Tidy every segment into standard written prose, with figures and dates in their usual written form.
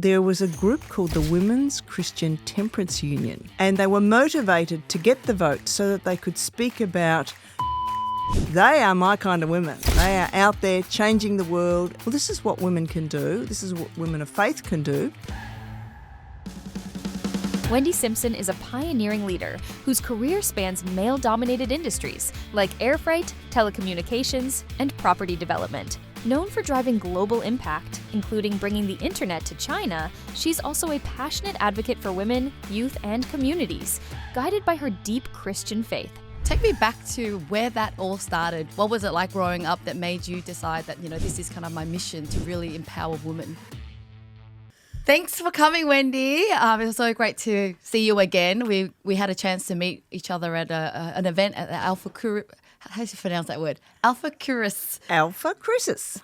There was a group called the Women's Christian Temperance Union, and they were motivated to get the vote so that they could speak about they are my kind of women. They are out there changing the world. Well, this is what women can do. This is what women of faith can do. Wendy Simpson is a pioneering leader whose career spans male-dominated industries like air freight, telecommunications, and property development. Known for driving global impact, including bringing the internet to China, she's also a passionate advocate for women, youth, and communities, guided by her deep Christian faith. Take me back to where that all started. What was it like growing up that made you decide that, this is kind of my mission to really empower women? Thanks for coming, Wendy. It was so great to see you again. We had a chance to meet each other at an event at the Alpha Curious. How do you pronounce that word? Alpha Curious. Alpha Crucis.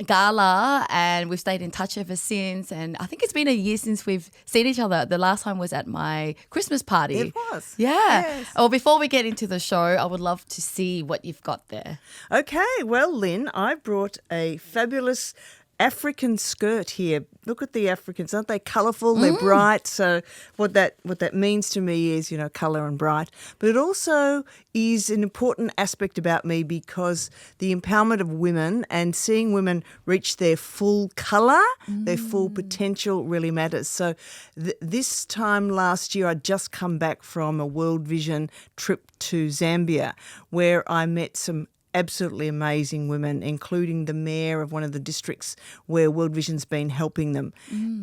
Gala, and we've stayed in touch ever since. And I think it's been a year since we've seen each other. The last time was at my Christmas party. It was. Yeah. Yes. Well, before we get into the show, I would love to see what you've got there. Okay, well, Lynn, I brought a fabulous African skirt here. Look at the Africans, aren't they colourful? They're bright. So what that means to me is, colour and bright. But it also is an important aspect about me because the empowerment of women and seeing women reach their full colour, their full potential really matters. So this time last year, I'd just come back from a World Vision trip to Zambia where I met some absolutely amazing women, including the mayor of one of the districts where World Vision's been helping them.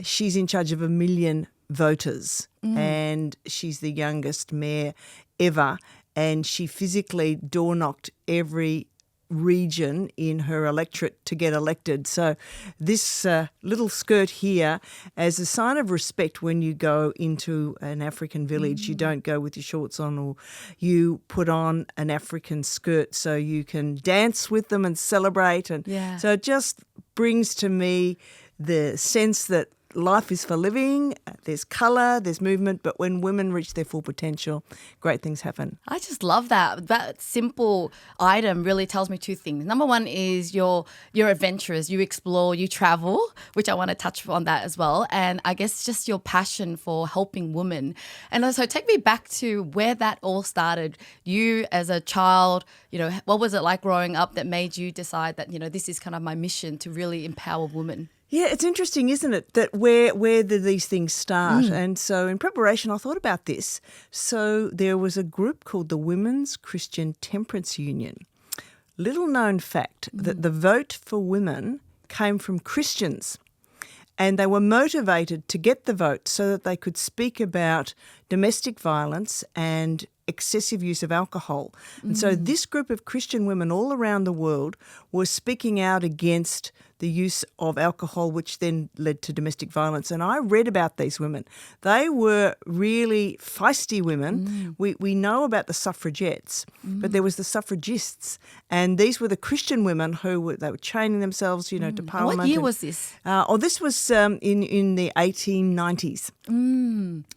She's in charge of 1 million voters and she's the youngest mayor ever, and she physically door-knocked every region in her electorate to get elected. So this little skirt here, as a sign of respect when you go into an African village, you don't go with your shorts on, or you put on an African skirt so you can dance with them and celebrate. And so it just brings to me the sense that life is for living, there's colour, there's movement, but when women reach their full potential, great things happen. I just love that. That simple item really tells me two things. Number one is you're adventurous, you explore, you travel, which I want to touch on that as well. And I guess just your passion for helping women. And also take me back to where that all started. You as a child, what was it like growing up that made you decide that, this is kind of my mission to really empower women? Yeah, it's interesting, isn't it, that where did these things start? And so in preparation, I thought about this. So there was a group called the Women's Christian Temperance Union. Little known fact that the vote for women came from Christians, and they were motivated to get the vote so that they could speak about domestic violence and excessive use of alcohol. And so this group of Christian women all around the world were speaking out against the use of alcohol, which then led to domestic violence. And I read about these women. They were really feisty women. We know about the suffragettes, but there was the suffragists. And these were the Christian women who were chaining themselves, to Parliament. What year was this? This was in the 1890s.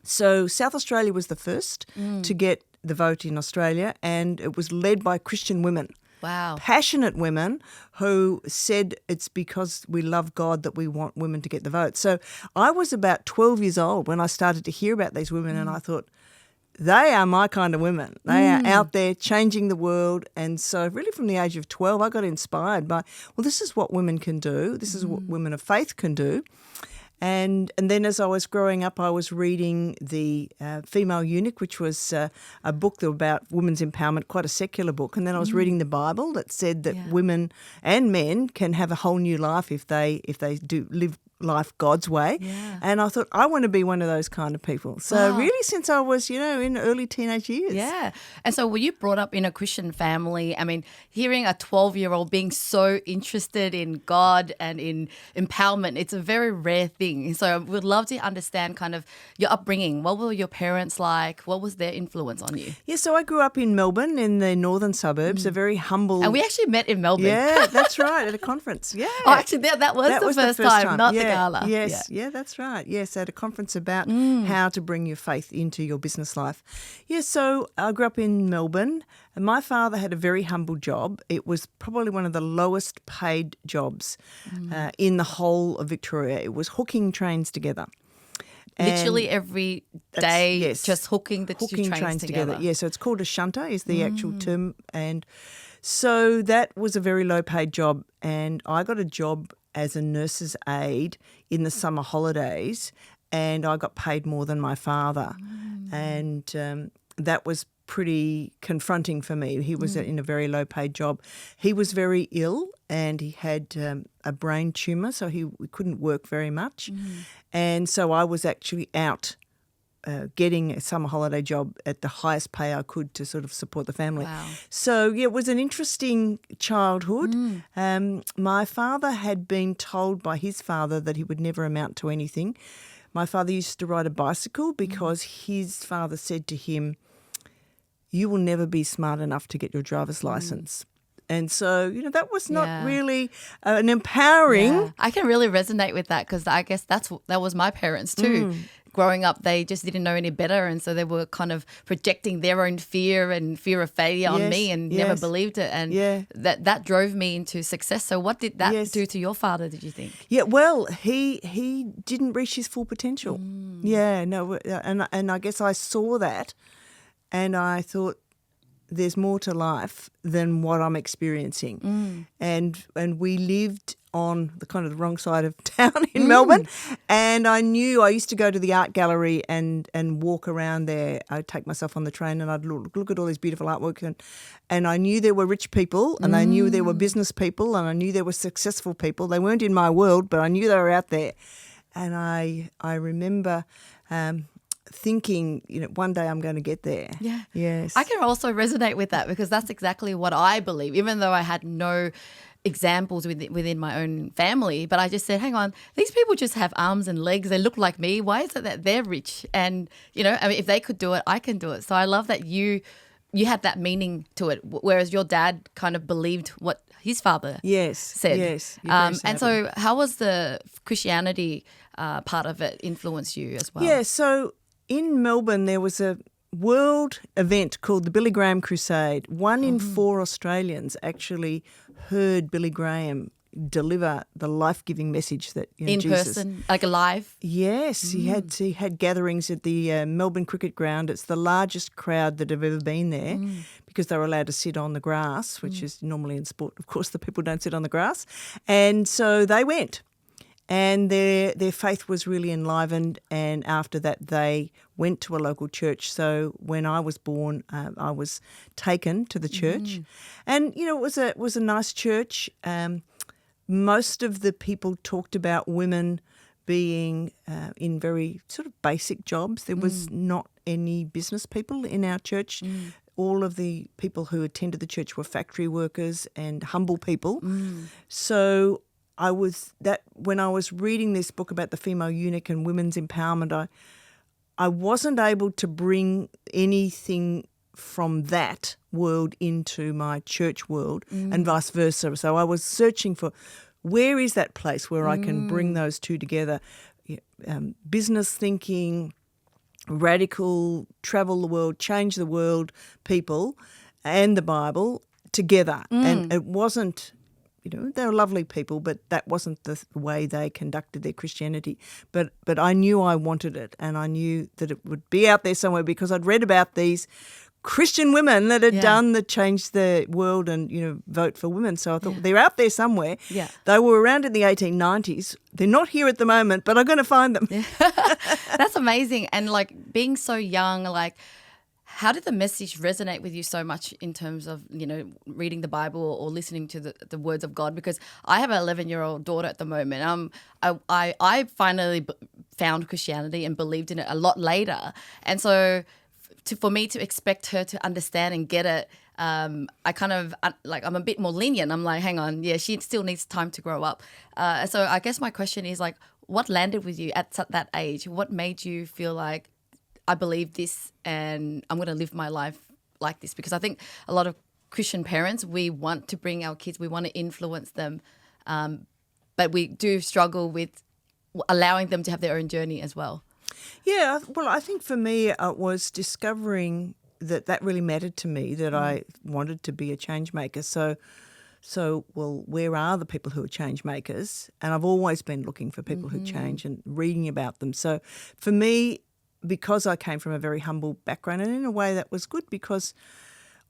So South Australia was the first to get the vote in Australia, and it was led by Christian women. Wow. Passionate women who said it's because we love God that we want women to get the vote. So I was about 12 years old when I started to hear about these women, and I thought, they are my kind of women. They are out there changing the world. And so really from the age of 12, I got inspired by, well, this is what women can do. This is what women of faith can do. And then as I was growing up, I was reading The Female Eunuch, which was a book about women's empowerment, quite a secular book. And then I was reading the Bible that said that women and men can have a whole new life if they do live life God's way. Yeah. And I thought, I want to be one of those kind of people. So really since I was, in early teenage years. Yeah. And so were you brought up in a Christian family? I mean, hearing a 12-year-old being so interested in God and in empowerment, it's a very rare thing thing. So we'd love to understand kind of your upbringing. What were your parents like? What was their influence on you? Yeah, so I grew up in Melbourne in the northern suburbs, a very humble. And we actually met in Melbourne. Yeah, that's right, at a conference. Yeah. Oh, actually, that was the first time, not the gala. Yes, yeah, that's right. Yes, at a conference about how to bring your faith into your business life. Yeah, so I grew up in Melbourne. And my father had a very humble job. It was probably one of the lowest paid jobs in the whole of Victoria. It was hooking trains together. Literally every day, yes, just hooking the two trains together. Yeah, so it's called a shunter is the actual term. And so that was a very low paid job. And I got a job as a nurse's aide in the summer holidays, and I got paid more than my father. And that was pretty confronting for me. He was in a very low paid job. He was very ill and he had a brain tumour, so he couldn't work very much. And so I was actually out getting a summer holiday job at the highest pay I could to sort of support the family. Wow. So, yeah, it was an interesting childhood. My father had been told by his father that he would never amount to anything. My father used to ride a bicycle because his father said to him, "You will never be smart enough to get your driver's license." And so, that was not really an empowering. Yeah. I can really resonate with that because I guess that was my parents too. Growing up, they just didn't know any better, and so they were kind of projecting their own fear and fear of failure on me, and never believed it. And that drove me into success. So, what did that do to your father? Did you think? Yeah, well, he didn't reach his full potential. Yeah, no, and I guess I saw that. And I thought, there's more to life than what I'm experiencing. And we lived on the kind of the wrong side of town in Melbourne. And I used to go to the art gallery and walk around there. I'd take myself on the train and I'd look at all these beautiful artwork. And I knew there were rich people and I knew there were business people and I knew there were successful people. They weren't in my world, but I knew they were out there. And I remember thinking, one day I'm going to get there. Yeah. Yes. I can also resonate with that because that's exactly what I believe, even though I had no examples within my own family. But I just said, hang on, these people just have arms and legs. They look like me. Why is it that they're rich? And, if they could do it, I can do it. So I love that you had that meaning to it, whereas your dad kind of believed what his father said. Yes. And so how was the Christianity part of it influence you as well? Yeah, so in Melbourne, there was a world event called the Billy Graham Crusade. 1 in 4 Australians actually heard Billy Graham deliver the life-giving message that in Jesus, person, like live. Yes, he had gatherings at the Melbourne Cricket Ground. It's the largest crowd that have ever been there because they were allowed to sit on the grass, which is normally in sport. Of course, the people don't sit on the grass, and so they went. And their faith was really enlivened, and after that they went to a local church. So when I was born, I was taken to the church, and it was a nice church. Most of the people talked about women being in very sort of basic jobs. There was not any business people in our church. All of the people who attended the church were factory workers and humble people. So when I was reading this book about the female eunuch and women's empowerment, I wasn't able to bring anything from that world into my church world and vice versa. So I was searching for where is that place where I can bring those two together, business thinking, radical, travel the world, change the world people and the Bible together. And it wasn't... they were lovely people, but that wasn't the way they conducted their Christianity. But I knew I wanted it, and I knew that it would be out there somewhere because I'd read about these Christian women that had changed the world and, vote for women. So I thought they're out there somewhere. Yeah. They were around in the 1890s. They're not here at the moment, but I'm going to find them. Yeah. That's amazing. And being so young, how did the message resonate with you so much in terms of, reading the Bible or listening to the words of God? Because I have an 11-year-old daughter at the moment. I finally found Christianity and believed in it a lot later. And so for me to expect her to understand and get it I kind of I'm a bit more lenient. I'm like, hang on, yeah, she still needs time to grow up. So I guess my question is like, what landed with you at that age? What made you feel like I believe this and I'm going to live my life like this? Because I think a lot of Christian parents, we want to bring our kids, we want to influence them, but we do struggle with allowing them to have their own journey as well. Yeah, well, I think for me it was discovering that really mattered to me, that I wanted to be a change maker. So, well, where are the people who are change makers? And I've always been looking for people who change and reading about them. So for me, because I came from a very humble background, and in a way that was good because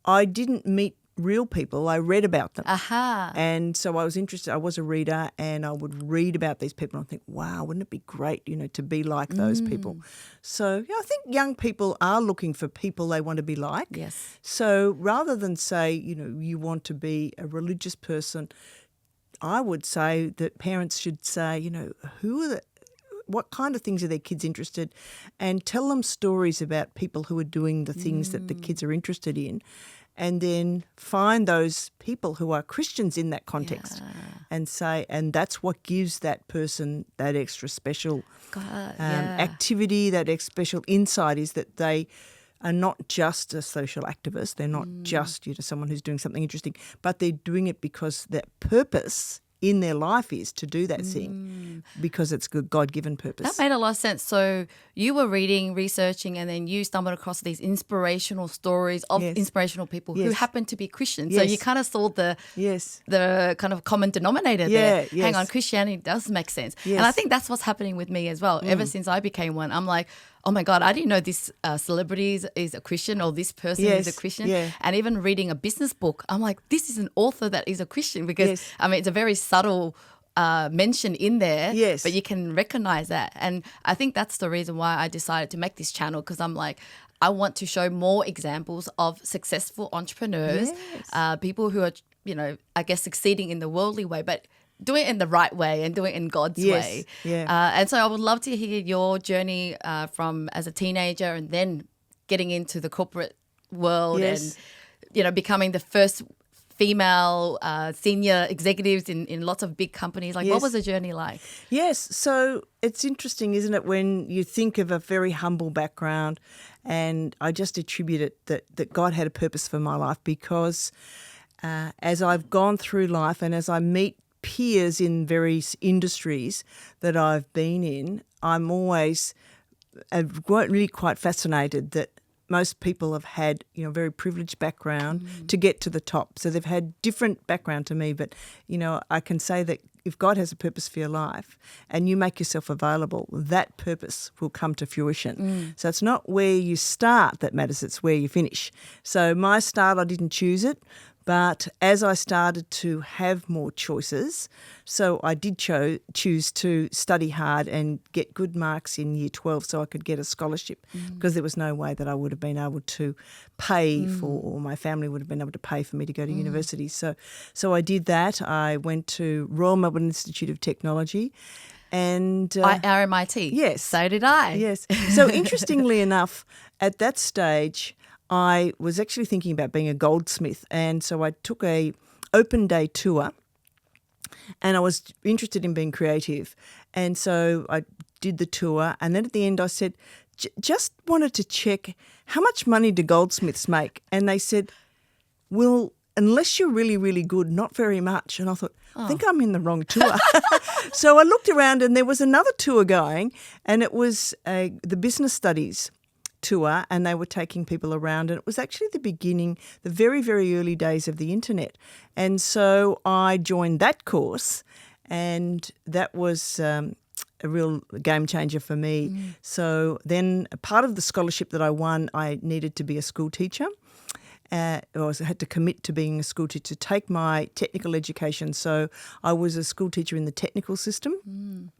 I didn't meet real people, I read about them. Aha. And so I was interested. I was a reader and I would read about these people and I think, wow, wouldn't it be great, to be like those people? So I think young people are looking for people they want to be like. Yes. So rather than say, you want to be a religious person, I would say that parents should say, what kind of things are their kids interested, and tell them stories about people who are doing the things that the kids are interested in. And then find those people who are Christians in that context and say, and that's what gives that person that extra special activity, that special insight, is that they are not just a social activist. They're not just someone who's doing something interesting, but they're doing it because that purpose in their life is to do that thing because it's a God-given purpose. That made a lot of sense. So you were reading, researching, and then you stumbled across these inspirational stories of inspirational people who happened to be Christians. So you kind of saw the kind of common denominator there. Hang on, Christianity does make sense. And I think that's what's happening with me as well. Ever since I became one, I'm like, oh my God, I didn't know this celebrity is a Christian or this person is a Christian. Yeah. And even reading a business book, I'm like, this is an author that is a Christian because, it's a very subtle mention in there, but you can recognize that. And I think that's the reason why I decided to make this channel, because I'm like, I want to show more examples of successful entrepreneurs, people who are, I guess succeeding in the worldly way, but do it in the right way and do it in God's way. Yeah. And so I would love to hear your journey from as a teenager and then getting into the corporate world and, becoming the first female senior executives in lots of big companies. Like, what was the journey like? Yes. So it's interesting, isn't it, when you think of a very humble background, and I just attribute it that God had a purpose for my life, because as I've gone through life and as I meet peers in various industries that I've been in, I'm always really quite fascinated that most people have had, a very privileged background to get to the top. So they've had different background to me, but, I can say that if God has a purpose for your life and you make yourself available, that purpose will come to fruition. So it's not where you start that matters, it's where you finish. So my start, I didn't choose it. But as I started to have more choices, so I did choose to study hard and get good marks in year 12 so I could get a scholarship, because there was no way that I would have been able to pay for, or my family would have been able to pay for me to go to university. So I did that. I went to Royal Melbourne Institute of Technology. And RMIT. Yes. So did I. Yes. So interestingly enough, at that stage, I was actually thinking about being a goldsmith, and so I took a open day tour, and I was interested in being creative, and so I did the tour, and then at the end I said, just wanted to check, how much money do goldsmiths make? And they said, well, unless you're really, really good, not very much. And I thought, I think I'm in the wrong tour. So I looked around and there was another tour going, and it was the business studies tour, and they were taking people around, and it was actually the beginning, the very, very early days of the internet. And so I joined that course, and that was a real game changer for me. So then a part of the scholarship that I won, I needed to be a school teacher. I had to commit to being a school teacher, to take my technical education. So I was a school teacher in the technical system.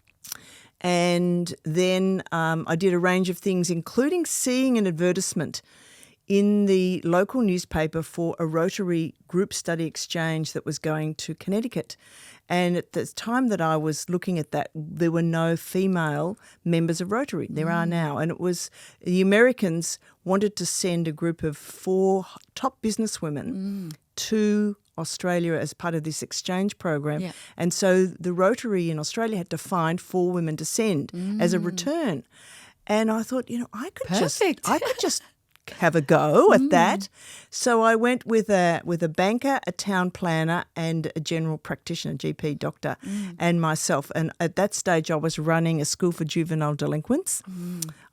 And then I did a range of things, including seeing an advertisement in the local newspaper for a Rotary group study exchange that was going to Connecticut. And at the time that I was looking at that, there were no female members of Rotary. There are now. And it was the Americans wanted to send a group of 4 top businesswomen to Australia as part of this exchange program. Yeah. And so the Rotary in Australia had to find 4 women to send as a return. And I thought, I could just have a go at that. So I went with a banker, a town planner, and a general practitioner, GP doctor, and myself. And at that stage, I was running a school for juvenile delinquents.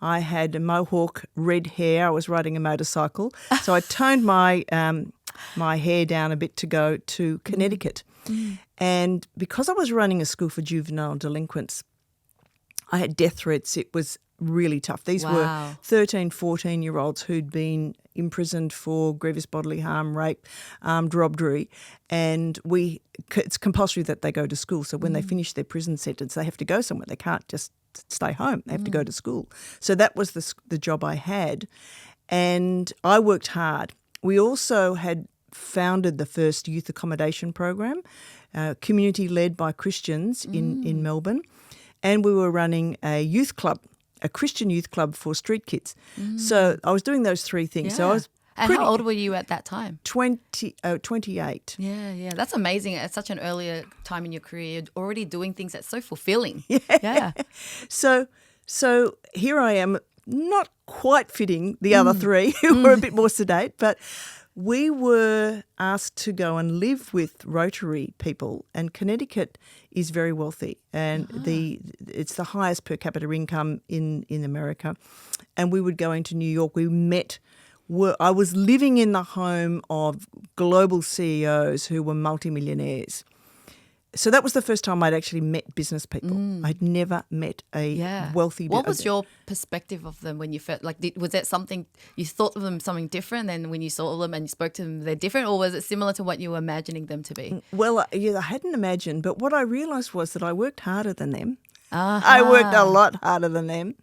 I had a mohawk, red hair. I was riding a motorcycle. So I toned my hair down a bit to go to Connecticut. And because I was running a school for juvenile delinquents, I had death threats. It was really tough. These were 13, 14-year-olds who'd been imprisoned for grievous bodily harm, rape, armed robbery, and it's compulsory that they go to school. So when they finish their prison sentence, they have to go somewhere. They can't just stay home. They have to go to school. So that was the job I had, and I worked hard. We also had founded the first youth accommodation program, community-led by Christians in Melbourne, and we were running a youth club, a Christian youth club for street kids. So I was doing those 3 things. Yeah. So I was And how old were you at that time? 28. Yeah. That's amazing. At such an earlier time in your career, you're already doing things that's so fulfilling. Yeah. So here I am, not quite fitting the other 3 who were a bit more sedate, but we were asked to go and live with Rotary people, and Connecticut is very wealthy, and it's the highest per capita income in America. And we would go into New York. I was living in the home of global CEOs who were multimillionaires. So that was the first time I'd actually met business people. I'd never met a wealthy. What was your perspective of them when you felt was that something you thought of them something different, and when you saw them and you spoke to them, they're different, or was it similar to what you were imagining them to be? Well, I hadn't imagined, but what I realised was that I worked harder than them. I worked a lot harder than them,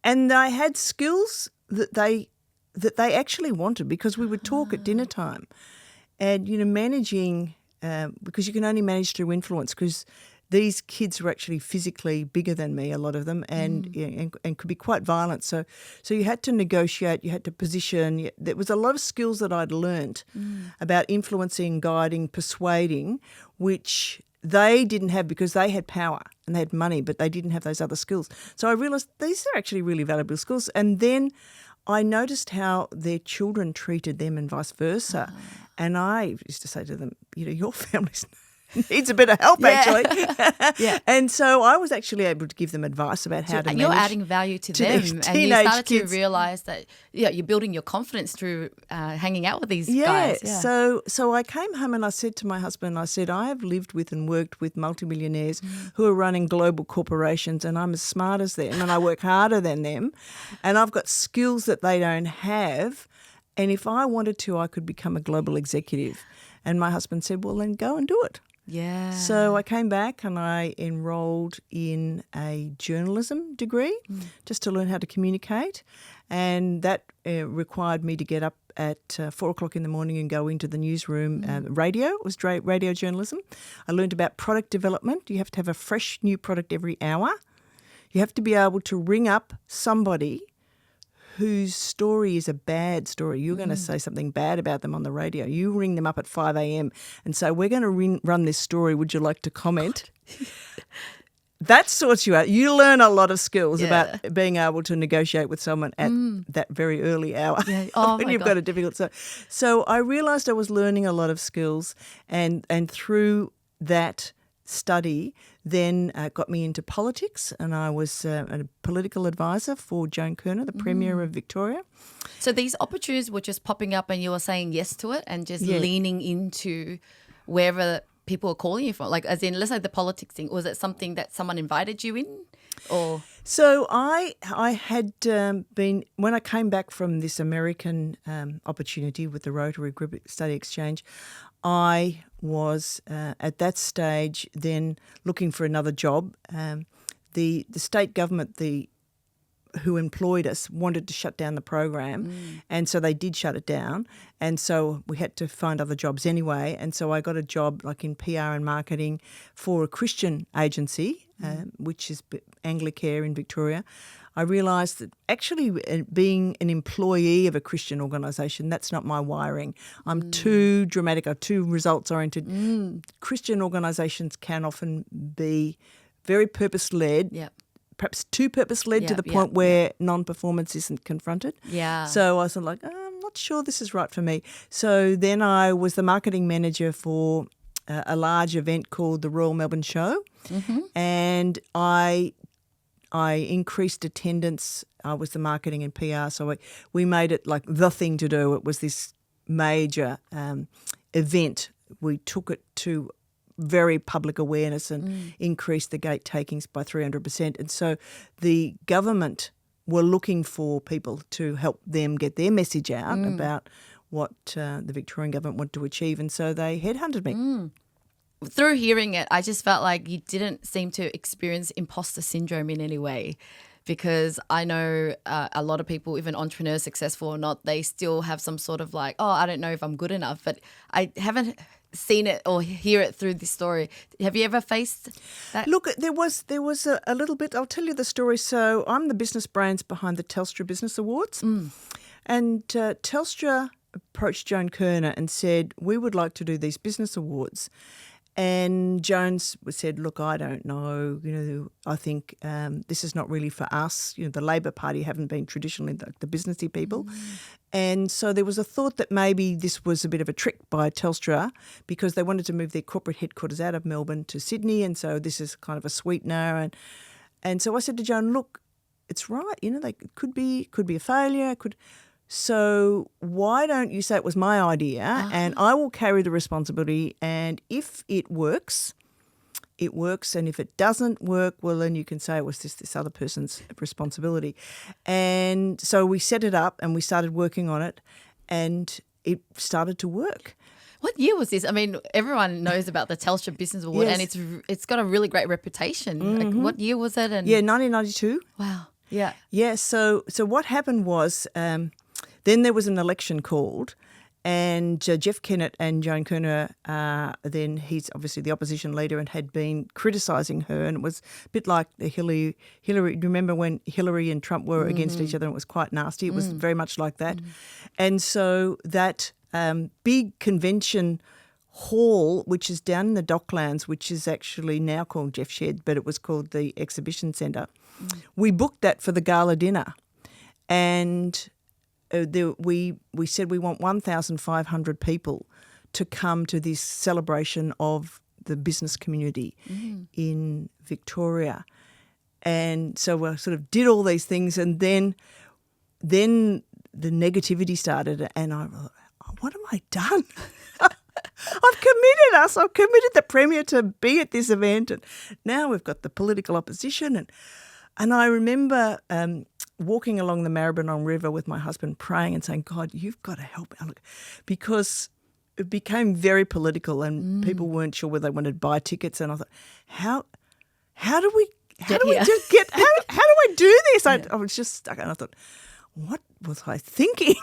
and I had skills that they actually wanted, because we would talk at dinner time, and managing. Because you can only manage through influence, because these kids were actually physically bigger than me, a lot of them, and could be quite violent. So you had to negotiate, you had to position. There was a lot of skills that I'd learnt about influencing, guiding, persuading, which they didn't have because they had power and they had money, but they didn't have those other skills. So I realised these are actually really valuable skills. And then I noticed how their children treated them and vice versa. And I used to say to them, your family needs a bit of help, actually. And so I was actually able to give them advice about how to manage. You're adding value to them, and you started to realise that you're building your confidence through hanging out with these guys. Yeah. So I came home and I said to my husband, I have lived with and worked with multimillionaires who are running global corporations, and I'm as smart as them, and I work harder than them, and I've got skills that they don't have. And if I wanted to, I could become a global executive. And my husband said, well, then go and do it. Yeah. So I came back and I enrolled in a journalism degree just to learn how to communicate. And that required me to get up at 4 o'clock in the morning and go into the newsroom. Radio, it was radio journalism. I learned about product development. You have to have a fresh new product every hour. You have to be able to ring up somebody whose story is a bad story. You're going to say something bad about them on the radio. You ring them up at 5 a.m. and say, we're going to run this story. Would you like to comment? That sorts you out. You learn a lot of skills about being able to negotiate with someone at that very early hour when you've got a difficult. So I realised I was learning a lot of skills, and through that study then got me into politics, and I was a political advisor for Joan Kerner, the Premier of Victoria. So these opportunities were just popping up and you were saying yes to it and just leaning into wherever people are calling you from? Like, as in, let's say the politics thing, was it something that someone invited you in? Or So I had been, when I came back from this American opportunity with the Rotary Group Study Exchange, I was at that stage then looking for another job. The state government, who employed us wanted to shut down the program, and so they did shut it down, and so we had to find other jobs anyway. And so I got a job like in PR and marketing for a Christian agency, which is Anglicare in Victoria. I realised that actually being an employee of a Christian organisation, that's not my wiring. I'm too dramatic, I'm too results-oriented. Christian organisations can often be very purpose-led, perhaps too purpose-led to the point where non-performance isn't confronted. Yeah. So I was like, I'm not sure this is right for me. So then I was the marketing manager for a large event called the Royal Melbourne Show, and I increased attendance. I was the marketing and PR, so we made it like the thing to do. It was this major event. We took it to very public awareness and increased the gate takings by 300%. And so the government were looking for people to help them get their message out about what the Victorian government wanted to achieve. And so they headhunted me. Through hearing it, I just felt like you didn't seem to experience imposter syndrome in any way, because I know a lot of people, even entrepreneurs, successful or not, they still have some sort of like, I don't know if I'm good enough. But I haven't seen it or hear it through this story. Have you ever faced that? Look, there was a little bit. I'll tell you the story. So I'm the business brains behind the Telstra Business Awards, and Telstra approached Joan Kerner and said, we would like to do these business awards. And Jones said, look, I don't know, I think this is not really for us. The Labor Party haven't been traditionally the businessy people. And so there was a thought that maybe this was a bit of a trick by Telstra because they wanted to move their corporate headquarters out of Melbourne to Sydney, and so this is kind of a sweetener. And so I said to Joan, look, it's right, they could be a failure, So why don't you say it was my idea and I will carry the responsibility, and if it works, it works, and if it doesn't work, well, then you can say it was this other person's responsibility. And so we set it up and we started working on it, and it started to work. What year was this? I mean, everyone knows about the Telstra Business Award, and it's got a really great reputation. Like, what year was it? And 1992. Wow. Yeah. Yeah, so what happened was then there was an election called, and Jeff Kennett and Joan Kerner, then he's obviously the opposition leader and had been criticising her, and it was a bit like the Hillary. Do you remember when Hillary and Trump were against each other and it was quite nasty? It was very much like that. And so that big convention hall, which is down in the Docklands, which is actually now called Jeff Shed, but it was called the Exhibition Centre, we booked that for the gala dinner, and we said we want 1,500 people to come to this celebration of the business community in Victoria. And so we sort of did all these things, and then the negativity started, and I thought, what have I done? I've committed the Premier to be at this event, and now we've got the political opposition. And I remember walking along the Maribyrnong River with my husband praying and saying, God, you've got to help me. Because it became very political and people weren't sure whether they wanted to buy tickets. And I thought, how do I do this? I was just stuck, and I thought, what was I thinking?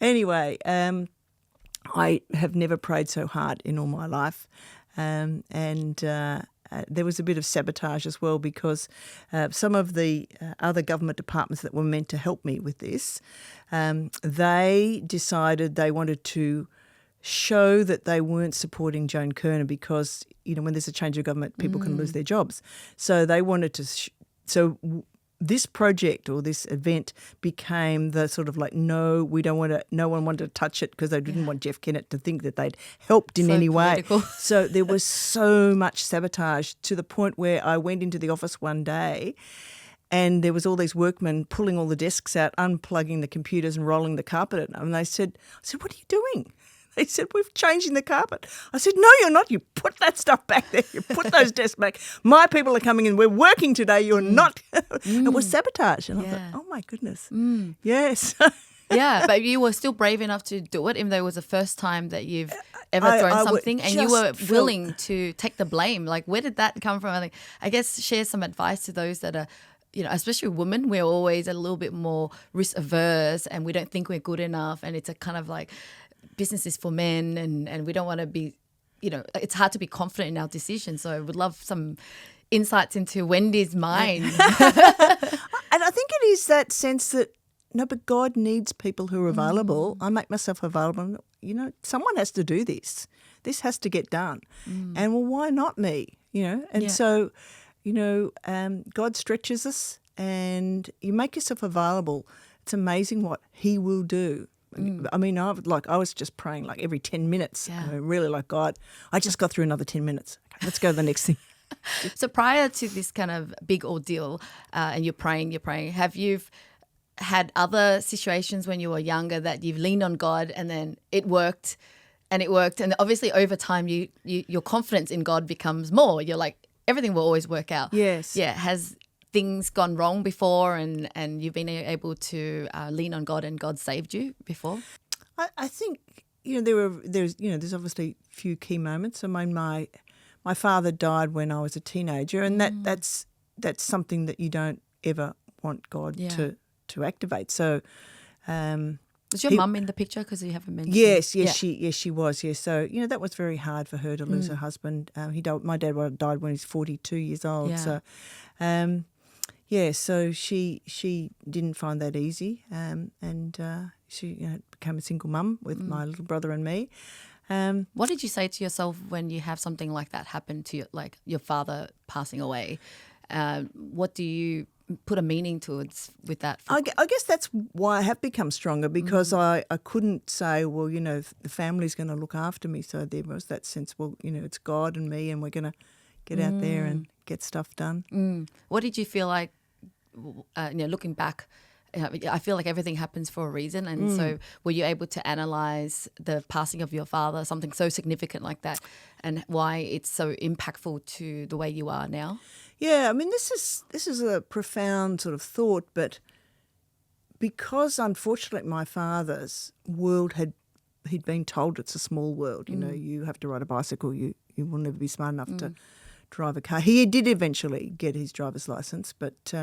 Anyway, I have never prayed so hard in all my life. There was a bit of sabotage as well, because some of the other government departments that were meant to help me with this, they decided they wanted to show that they weren't supporting Joan Kerner because, when there's a change of government, people can lose their jobs. So they wanted to this project or this event became the sort of like, no one wanted to touch it because they didn't want Jeff Kennett to think that they'd helped in any political way. So there was so much sabotage to the point where I went into the office one day and there was all these workmen pulling all the desks out, unplugging the computers and rolling the carpet. And I said, what are you doing? They said, we're changing the carpet. I said, no, you're not. You put that stuff back there. You put those desks back. My people are coming in. We're working today. You're not. It was sabotage. And I thought, oh, my goodness. Yes. Yeah, but you were still brave enough to do it, even though it was the first time that you've ever thrown something, and you were willing to take the blame. Like, where did that come from? I guess share some advice to those that are especially women, we're always a little bit more risk averse and we don't think we're good enough. And it's a kind of like business is for men and we don't want to be, it's hard to be confident in our decisions. So I would love some insights into Wendy's mind. And I think it is that sense that, no, but God needs people who are available. I make myself available. Someone has to do this. This has to get done. And well, why not me? And so, God stretches us and you make yourself available. It's amazing what he will do. I mean, I was just praying like every 10 minutes. Yeah. Really like, God, I just got through another 10 minutes. Okay, let's go to the next thing. So prior to this kind of big ordeal and you're praying, have you had other situations when you were younger that you've leaned on God and then it worked and obviously over time your confidence in God becomes more. You're like, everything will always work out. Yes. Yeah. Has things gone wrong before and you've been able to lean on God and God saved you before? I think there's obviously a few key moments. I mean, my father died when I was a teenager, and that's something that you don't ever want God to activate. So, was your mum in the picture? Because you haven't mentioned. Yes, she was. Yes, so that was very hard for her to lose her husband. My dad died when he was 42 years old. Yeah. So, so she didn't find that easy, and she became a single mum with my little brother and me. What did you say to yourself when you have something like that happen to you, like your father passing away? What do you put a meaning towards with that? I guess that's why I have become stronger, because I couldn't say, well, the family's going to look after me. So there was that sense, well, it's God and me, and we're going to get out there and get stuff done. What did you feel like, looking back? I feel like everything happens for a reason. And so were you able to analyse the passing of your father, something so significant like that, and why it's so impactful to the way you are now? Yeah, I mean, this is a profound sort of thought, but because unfortunately my father's world he'd been told it's a small world. You have to ride a bicycle. You will never be smart enough to drive a car. He did eventually get his driver's license, but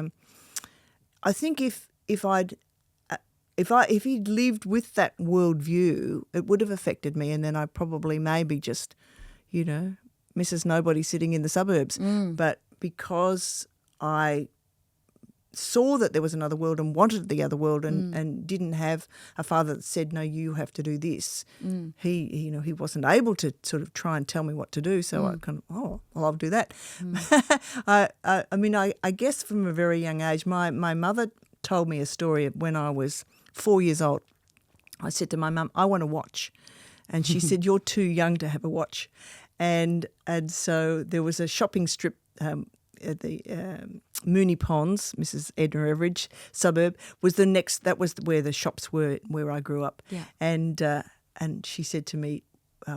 I think if he'd lived with that worldview, it would have affected me, and then I probably maybe just, Mrs. Nobody sitting in the suburbs. But because I saw that there was another world and wanted the other world and didn't have a father that said, no, you have to do this. He wasn't able to sort of try and tell me what to do. So I kind of, I'll do that. I guess from a very young age, my mother told me a story of when I was 4 years old. I said to my mum, I want a watch. And she said, you're too young to have a watch. And so there was a shopping strip at the Moonee Ponds, Mrs. Edna Everidge suburb, that was where the shops were where I grew up. Yeah. And she said to me,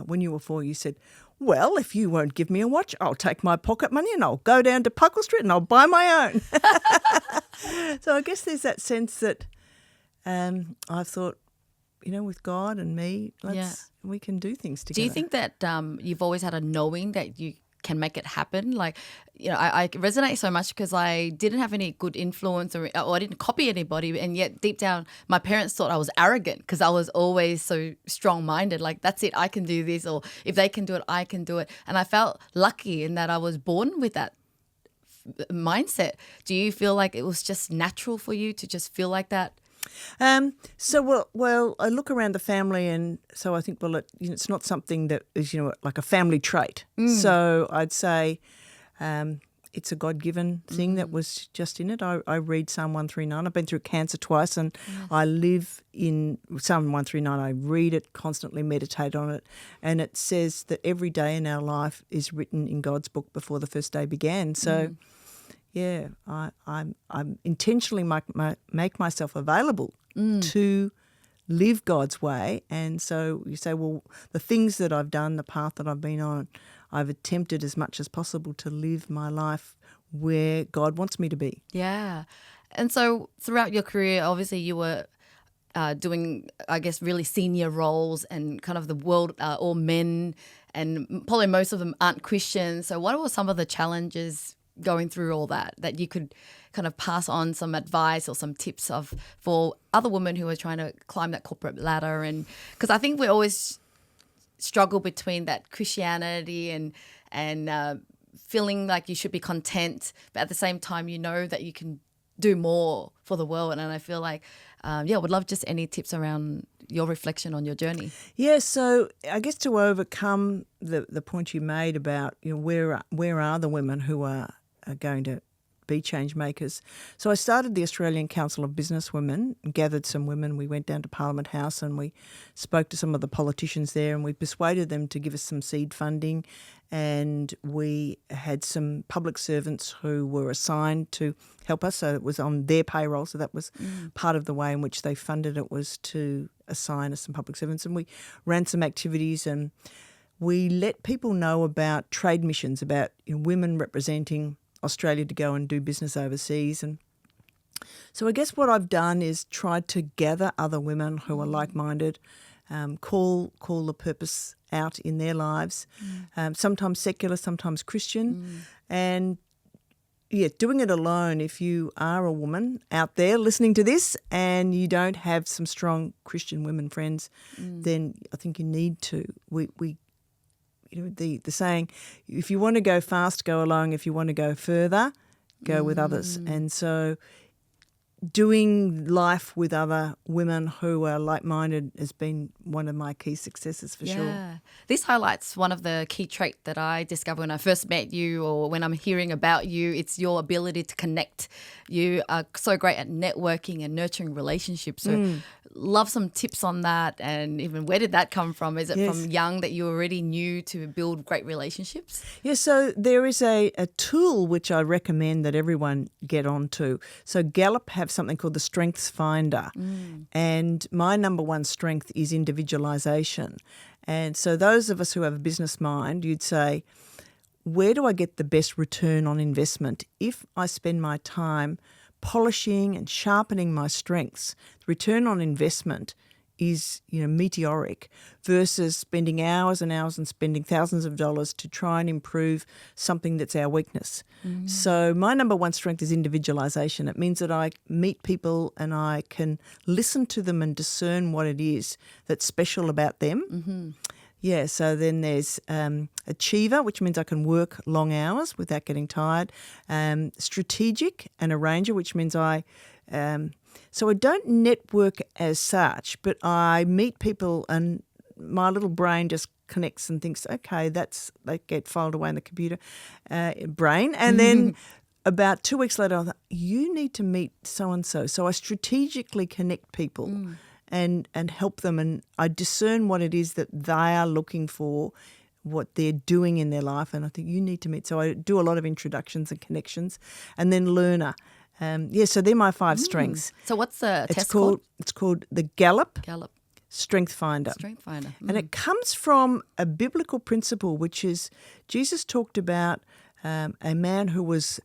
when you were 4, you said, well, if you won't give me a watch, I'll take my pocket money and I'll go down to Puckle Street and I'll buy my own. So I guess there's that sense that I've thought, with God and me, we can do things together. Do you think that you've always had a knowing that you can make it happen? Like, I resonate so much because I didn't have any good influence or I didn't copy anybody, and yet deep down my parents thought I was arrogant because I was always so strong-minded, like that's it, I can do this, or if they can do it, I can do it. And I felt lucky in that I was born with that mindset. Do you feel like it was just natural for you to just feel like that? Well, I look around the family, and so I think, it's not something that is, like a family trait. So I'd say it's a God-given thing that was just in it. I read Psalm 139. I've been through cancer twice, and I live in Psalm 139. I read it, constantly meditate on it, and it says that every day in our life is written in God's book before the first day began. So. Yeah, I'm intentionally make myself available to live God's way. And so you say, well, the things that I've done, the path that I've been on, I've attempted as much as possible to live my life where God wants me to be. Yeah. And so throughout your career, obviously you were doing, I guess, really senior roles, and kind of the world all men, and probably most of them aren't Christians. So what were some of the challenges going through all that you could kind of pass on some advice or some tips for other women who are trying to climb that corporate ladder? And because I think we always struggle between that Christianity and feeling like you should be content, but at the same time, you know that you can do more for the world. And I feel like, would love just any tips around your reflection on your journey. Yeah, so I guess to overcome the point you made about, you know, where are the women who are going to be change makers. So I started the Australian Council of Business Women, gathered some women. We went down to Parliament House and we spoke to some of the politicians there, and we persuaded them to give us some seed funding, and we had some public servants who were assigned to help us. So it was on their payroll. So that was part of the way in which they funded it, was to assign us some public servants. And we ran some activities, and we let people know about trade missions, about, you know, women representing Australia to go and do business overseas. And so I guess what I've done is tried to gather other women who are like-minded, call the purpose out in their lives, sometimes secular, sometimes Christian. And doing it alone, if you are a woman out there listening to this and you don't have some strong Christian women friends, then I think you need to. You know, the saying, if you want to go fast, go alone. If you want to go further, go with others. And so doing life with other women who are like-minded has been one of my key successes for sure. This highlights one of the key traits that I discovered when I first met you, or when I'm hearing about you. It's your ability to connect. You are so great at networking and nurturing relationships. So love some tips on that, and even where did that come from? Is it from young that you already knew to build great relationships? Yeah, so there is a tool which I recommend that everyone get onto. So Gallup have something called the Strengths Finder, and my number one strength is individualisation. And so those of us who have a business mind, you'd say, where do I get the best return on investment if I spend my time polishing and sharpening my strengths? The return on investment is, you know, meteoric, versus spending hours and hours and spending thousands of dollars to try and improve something that's our weakness. So my number one strength is individualisation. It means that I meet people and I can listen to them and discern what it is that's special about them. Yeah, so then there's achiever, which means I can work long hours without getting tired. Strategic and arranger, which means so I don't network as such, but I meet people and my little brain just connects and thinks, okay, they get filed away in the computer brain. And then about 2 weeks later, I thought, you need to meet so-and-so. So I strategically connect people and help them, and I discern what it is that they are looking for, what they're doing in their life, and I think you need to meet. So I do a lot of introductions and connections, and then learner. So they're my 5 strengths. So what's the test called? It's called the Gallup Strength Finder. Strength Finder. And it comes from a biblical principle, which is Jesus talked about a man who was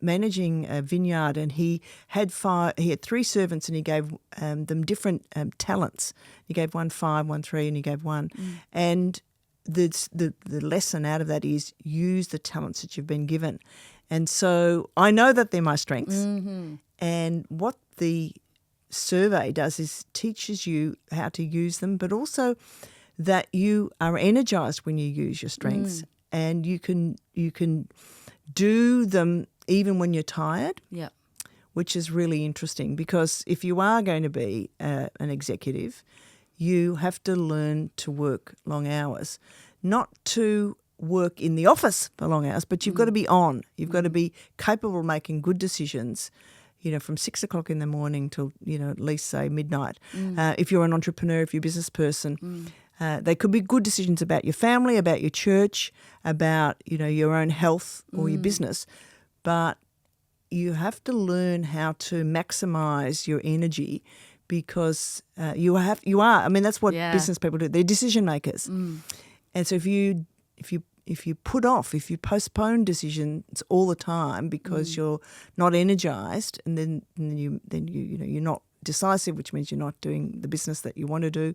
managing a vineyard, and he had 3 servants, and he gave them different talents. He gave one 5, one 3, and he gave one. And the lesson out of that is use the talents that you've been given. And so I know that they're my strengths. And what the survey does is teaches you how to use them, but also that you are energized when you use your strengths, and you can do them even when you're tired. Yeah. Which is really interesting, because if you are going to be an executive, you have to learn to work long hours, not to work in the office for long hours, but you've got to be on. You've got to be capable of making good decisions, you know, from 6 o'clock in the morning till, you know, at least say midnight. If you're an entrepreneur, if you're a business person, they could be good decisions about your family, about your church, about, you know, your own health or your business. But you have to learn how to maximise your energy, because you are. I mean, that's what business people do. They're decision makers, and so if you postpone decisions all the time because you're not energized, and then you're not decisive, which means you're not doing the business that you want to do.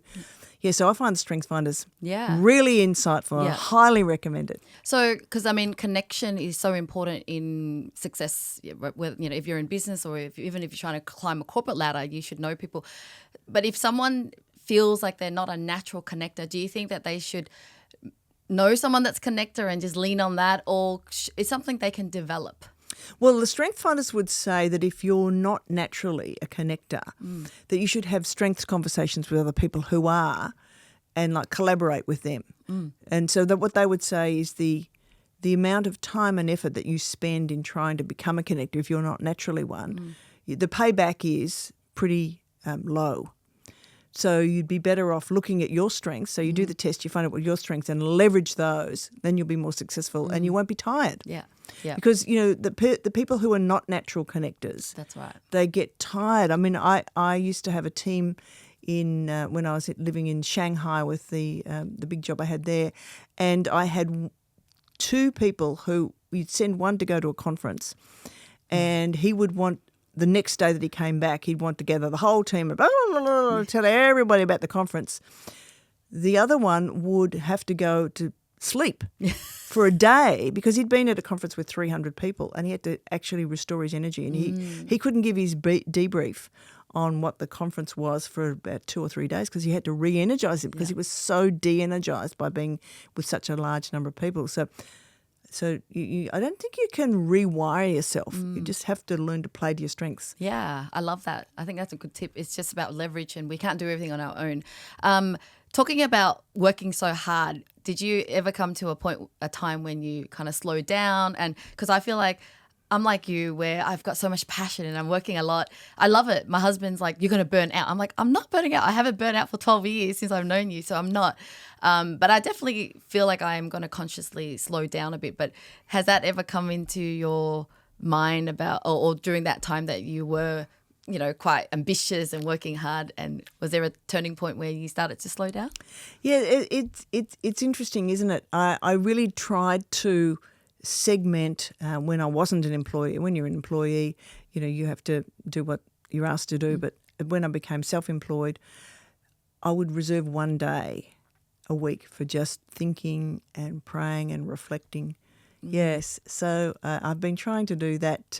Yeah, so I find the Strength Finders Yeah. really insightful. I Yeah. highly recommend it. So, because I mean, connection is so important in success. Whether, you know, if you're in business or even if you're trying to climb a corporate ladder, you should know people. But if someone feels like they're not a natural connector, do you think that they should know someone that's connector and just lean on that, or it's something they can develop? Well, the Strength Finders would say that if you're not naturally a connector, that you should have strengths conversations with other people who are, and like collaborate with them. And so that what they would say is the amount of time and effort that you spend in trying to become a connector, if you're not naturally one, the payback is pretty low. So you'd be better off looking at your strengths. So you do the test, you find out what your strengths and leverage those. Then you'll be more successful and you won't be tired. Yeah, yeah. Because, you know, the people who are not natural connectors, That's right. they get tired. I mean, I used to have a team in when I was living in Shanghai with the big job I had there, and I had two people who you'd send one to go to a conference, and he would want the next day that he came back, he'd want to gather the whole team and blah, blah, blah, blah, tell everybody about the conference. The other one would have to go to sleep for a day because he'd been at a conference with 300 people and he had to actually restore his energy, and he couldn't give his debrief on what the conference was for about 2 or 3 days because he had to re-energise it because he was so de-energised by being with such a large number of people. So I don't think you can rewire yourself. You just have to learn to play to your strengths. Yeah, I love that. I think that's a good tip. It's just about leverage, and we can't do everything on our own. Talking about working so hard, did you ever come to a time when you kind of slowed down? And because I feel like I'm like you, where I've got so much passion and I'm working a lot. I love it. My husband's like, you're going to burn out. I'm like, I'm not burning out. I haven't burnt out for 12 years since I've known you, so I'm not. But I definitely feel like I am going to consciously slow down a bit. But has that ever come into your mind about, or during that time that you were, you know, quite ambitious and working hard? And was there a turning point where you started to slow down? Yeah, it's interesting, isn't it? I really tried to segment when I wasn't an employee. When you're an employee, you know, you have to do what you're asked to do. But when I became self-employed, I would reserve one day a week for just thinking and praying and reflecting. Yes, so I've been trying to do that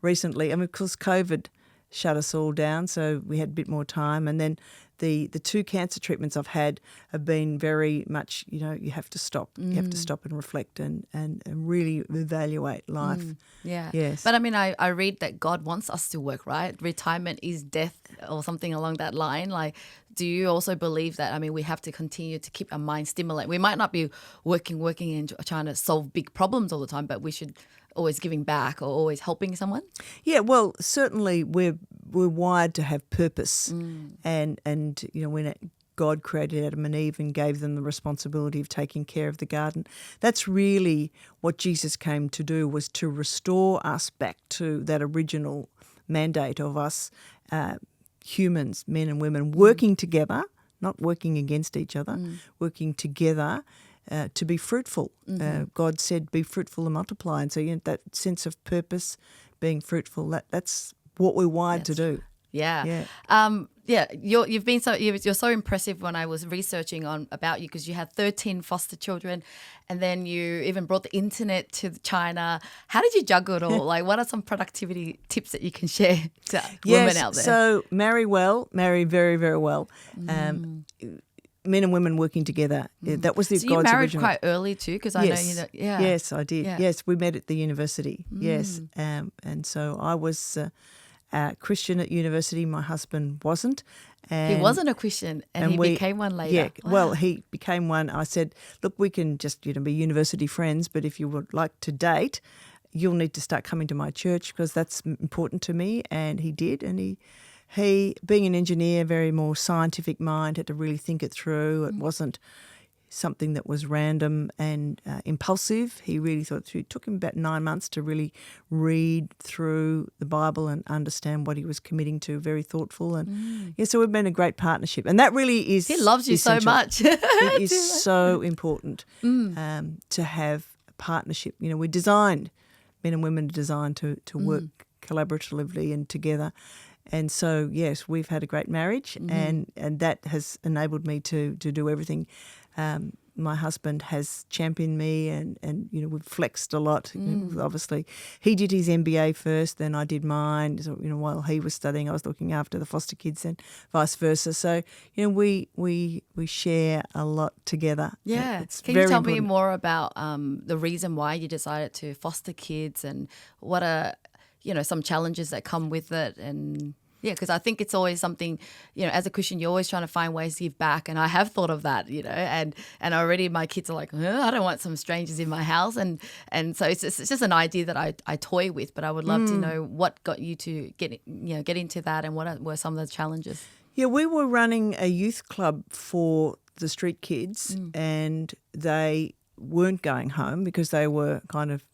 recently. I mean, of course, COVID shut us all down, so we had a bit more time. And then the 2 cancer treatments I've had have been very much, you know, you have to stop. You have to stop and reflect and really evaluate life. Yeah. Yes. But I mean, I read that God wants us to work, right? Retirement is death or something along that line. Like, do you also believe that, I mean, we have to continue to keep our mind stimulated? We might not be working and trying to solve big problems all the time, but we should always giving back or always helping someone? Yeah, well, certainly we're wired to have purpose, and you know, when God created Adam and Eve and gave them the responsibility of taking care of the garden, that's really what Jesus came to do, was to restore us back to that original mandate of us humans, men and women, working together, not working against each other, working together. To be fruitful. God said, be fruitful and multiply. And so, you know, that sense of purpose, being fruitful, that's what we're wired to do. Yeah. You're so impressive when I was researching about you, because you had 13 foster children and then you even brought the internet to China. How did you juggle it all? Like, what are some productivity tips that you can share to women out there? So marry very, very well. Men and women working together. That was So God's you married original. quite early too, because I know you know. Yeah. Yes, I did. Yeah. Yes, we met at the university. Yes, and so I was Christian at university. My husband wasn't. And He wasn't a Christian, and he became one later. Yeah, Wow. well, he became one. I said, look, we can just be university friends, but if you would like to date, you'll need to start coming to my church because that's important to me. And he did, and he, being an engineer, very more scientific mind, had to really think it through. It wasn't something that was random and impulsive. He really thought through. It took him about 9 months to really read through the Bible and understand what he was committing to. Very thoughtful. And so we've been a great partnership. And that really is He loves you essential. so much. It is so important to have a partnership. You know, we're designed, men and women are designed to work collaboratively and together. And so, yes, we've had a great marriage, and that has enabled me to do everything. My husband has championed me, and we've flexed a lot. Obviously, he did his MBA first, then I did mine. So, while he was studying, I was looking after the foster kids, and vice versa. So, we share a lot together. Yeah. It's Can you very tell me important. more about the reason why you decided to foster kids, and what are some challenges that come with it? And because I think it's always something, as a Christian, you're always trying to find ways to give back. And I have thought of that, and already my kids are like, I don't want some strangers in my house. And so it's just an idea that I toy with, but I would love to know what got you to get into that, and what were some of the challenges? Yeah, we were running a youth club for the street kids, and they weren't going home because they were kind of,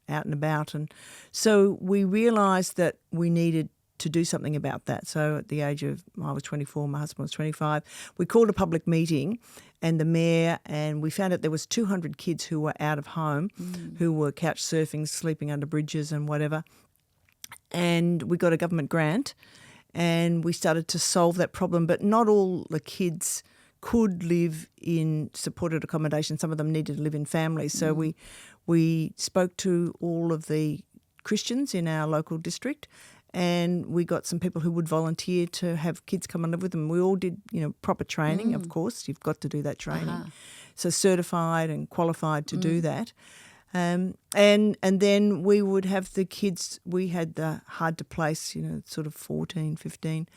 out and about. And so we realised that we needed to do something about that. So at the age of, I was 24, my husband was 25, we called a public meeting, and the mayor, and we found out there was 200 kids who were out of home, who were couch surfing, sleeping under bridges and whatever. And we got a government grant, and we started to solve that problem. But not all the kids could live in supported accommodation. Some of them needed to live in families. So we spoke to all of the Christians in our local district, and we got some people who would volunteer to have kids come and live with them. We all did, proper training, of course. You've got to do that training. So certified and qualified to do that. And then we would have the kids, we had the hard to place, sort of 14, 15,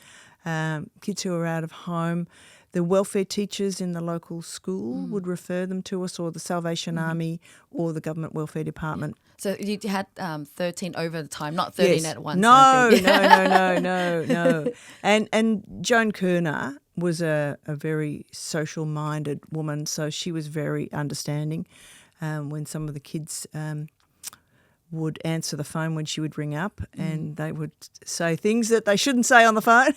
kids who are out of home. The welfare teachers in the local school would refer them to us, or the Salvation Army, or the government welfare department. So you had 13 over the time, not 13 at once. No, I think. no. And Joan Kerner was a very social-minded woman, so she was very understanding. When some of the kids would answer the phone when she would ring up, and they would say things that they shouldn't say on the phone.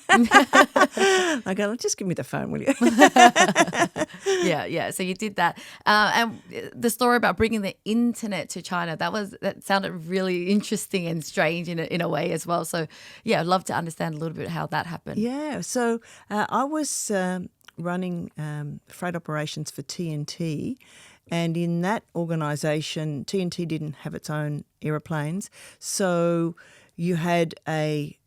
I go, just give me the phone, will you? Yeah. So you did that. And the story about bringing the internet to China, that sounded really interesting and strange in a way as well. So, yeah, I'd love to understand a little bit how that happened. Yeah, so I was running freight operations for TNT, and in that organisation, TNT didn't have its own aeroplanes, so you had a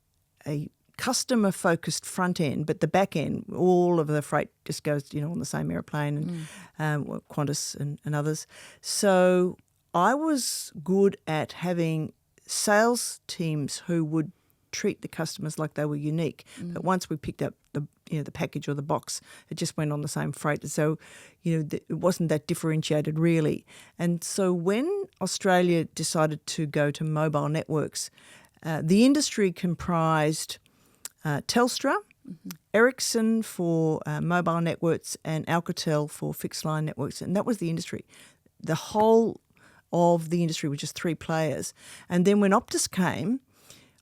customer-focused front end, but the back end, all of the freight just goes, on the same aeroplane, and Qantas and others. So I was good at having sales teams who would treat the customers like they were unique. But once we picked up the package or the box, it just went on the same freight. So, it wasn't that differentiated really. And so when Australia decided to go to mobile networks, the industry comprised Telstra, Ericsson for mobile networks, and Alcatel for fixed line networks. And that was the industry. The whole of the industry was just three players. And then when Optus came,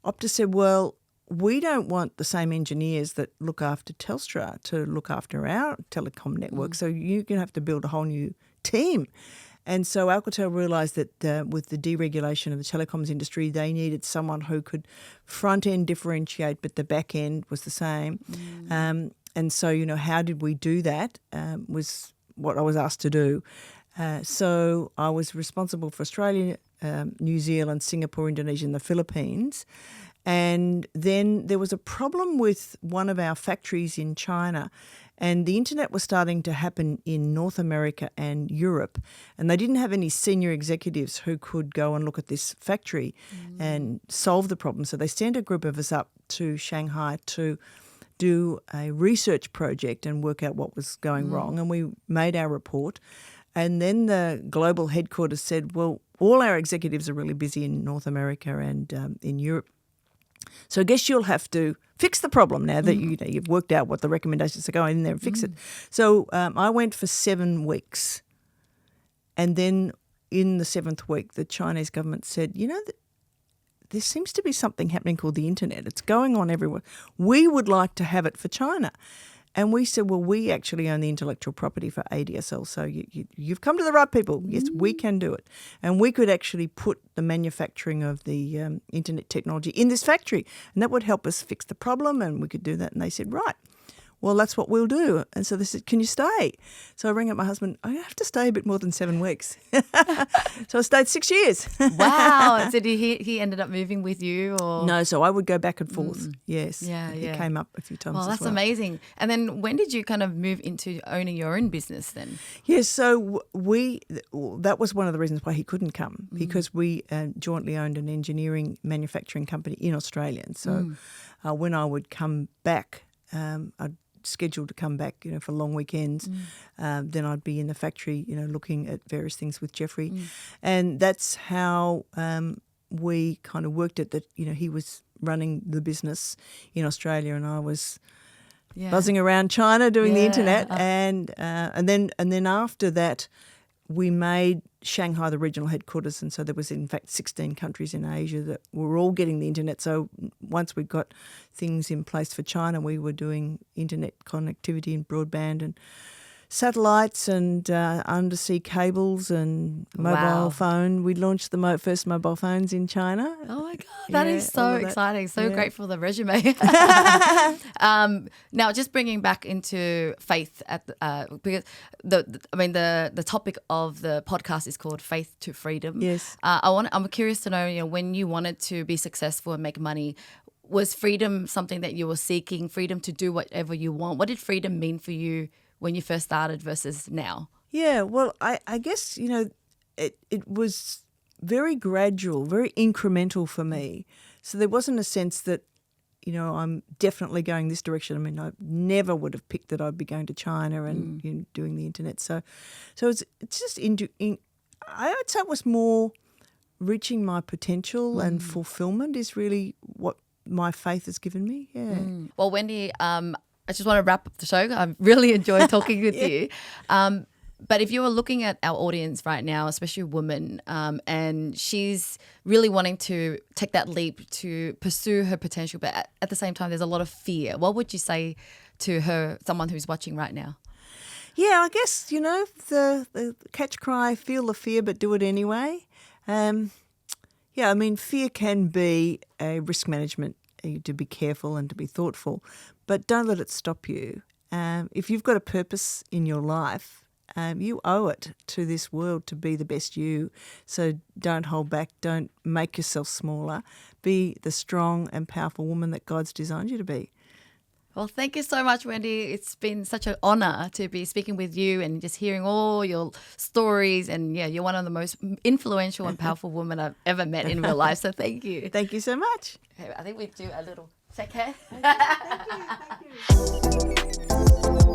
Optus said, well, we don't want the same engineers that look after Telstra to look after our telecom network. So you're going to have to build a whole new team. And so Alcatel realised that with the deregulation of the telecoms industry, they needed someone who could front-end differentiate, but the back end was the same. And so, how did we do that was what I was asked to do. So I was responsible for Australia, New Zealand, Singapore, Indonesia, and the Philippines. And then there was a problem with one of our factories in China, and the internet was starting to happen in North America and Europe, and they didn't have any senior executives who could go and look at this factory and solve the problem. So they sent a group of us up to Shanghai to do a research project and work out what was going wrong, and we made our report. And then the global headquarters said, well, all our executives are really busy in North America and in Europe. So I guess you'll have to fix the problem now that you've worked out what the recommendations are. Go in there and fix it. So I went for 7 weeks. And then in the 7th week, the Chinese government said, there seems to be something happening called the internet. It's going on everywhere. We would like to have it for China. And we said, well, we actually own the intellectual property for ADSL, so you've come to the right people. Yes, we can do it. And we could actually put the manufacturing of the internet technology in this factory, and that would help us fix the problem, and we could do that. And they said, right. Well, that's what we'll do. And so they said, can you stay? So I rang up my husband. I have to stay a bit more than 7 weeks. So I stayed 6 years. Wow. So did he ended up moving with you? Or? No, so I would go back and forth. Yes. Yeah. He came up a few times Well, as that's amazing. And then when did you kind of move into owning your own business then? Yes, so that was one of the reasons why he couldn't come, because we jointly owned an engineering manufacturing company in Australia. And so when I would come back, I'd scheduled to come back, for long weekends. Then I'd be in the factory, looking at various things with Jeffrey. And that's how we kind of worked it, that, he was running the business in Australia and I was buzzing around China doing the internet. And then after that, we made Shanghai the regional headquarters, and so there was in fact 16 countries in Asia that were all getting the internet. So once we got things in place for China, we were doing internet connectivity and broadband and satellites and undersea cables and mobile phone. We launched the first mobile phones in China. Oh my God, that is so exciting. So great for the resume. Now, just bringing back into faith because the topic of the podcast is called Faith to Freedom. Yes. I'm curious to know, when you wanted to be successful and make money, was freedom something that you were seeking? Freedom to do whatever you want? What did freedom mean for you when you first started versus now? Yeah, well, I guess, it was very gradual, very incremental for me. So there wasn't a sense that, I'm definitely going this direction. I mean, I never would have picked that I'd be going to China and doing the internet. So it's just, I would say it was more reaching my potential and fulfillment is really what my faith has given me. Yeah. Well, Wendy, I just want to wrap up the show. I've really enjoyed talking with you. But if you were looking at our audience right now, especially women, and she's really wanting to take that leap to pursue her potential, but at the same time, there's a lot of fear. What would you say to her, someone who's watching right now? Yeah, I guess, the catch cry, feel the fear, but do it anyway. Fear can be a risk management, to be careful and to be thoughtful, but don't let it stop you. If you've got a purpose in your life, you owe it to this world to be the best you. So don't hold back. Don't make yourself smaller. Be the strong and powerful woman that God's designed you to be. Well, thank you so much, Wendy. It's been such an honor to be speaking with you and just hearing all your stories. And you're one of the most influential and powerful women I've ever met in real life. So thank you. Thank you so much. Okay, I think we do a little shake hand. Thank you.